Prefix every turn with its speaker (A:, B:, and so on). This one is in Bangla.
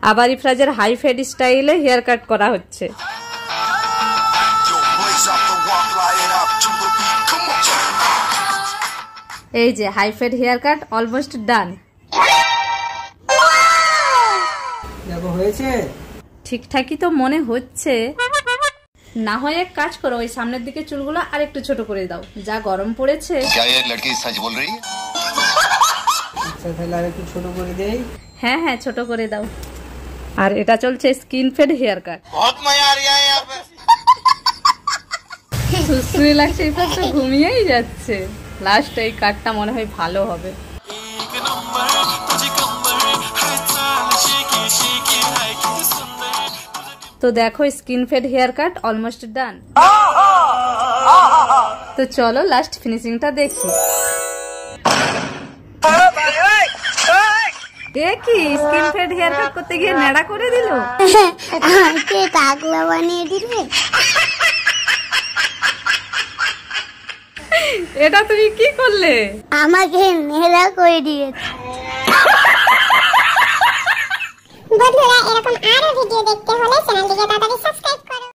A: আবার ইফরাজের হাই ফেড স্টাইলে হেয়ার কাট করা হচ্ছে। এই যে high fade hair cut almost done.
B: দেখো হয়েছে,
A: ঠিকঠাকই তো মনে হচ্ছে। না হয় এক কাজ করো, ওই সামনের দিকে চুলগুলো আর একটু ছোট করে দাও, যা গরম পড়েছে।
B: আচ্ছা তাহলে আর একটু ছোট করে দেই।
A: হ্যাঁ হ্যাঁ, ছোট করে দাও। আর এটা চলছে স্কিন ফেড হেয়ার কাট। সুশ্রী লাগছে, এবার তো ঘুমিয়েই যাচ্ছে। লাস্ট এই কাটটা মনে হয় ভালো হবে। তো দেখো skin fade hair cut almost done. তো চলো লাস্ট ফিনিশিংটা দেখি। দেখি স্কিন ফেড হেয়ার কাট করতে গিয়ে নেড়া করে দিল।
C: কে টাকলা বানিয়ে দিলে?
A: এটা তুমি কি করলে?
C: আমাকে নেড়া করে দিয়েছে। বন্ধুরা এরকম আরো ভিডিও দেখতে হলে চ্যানেলটিকে তাড়াতাড়ি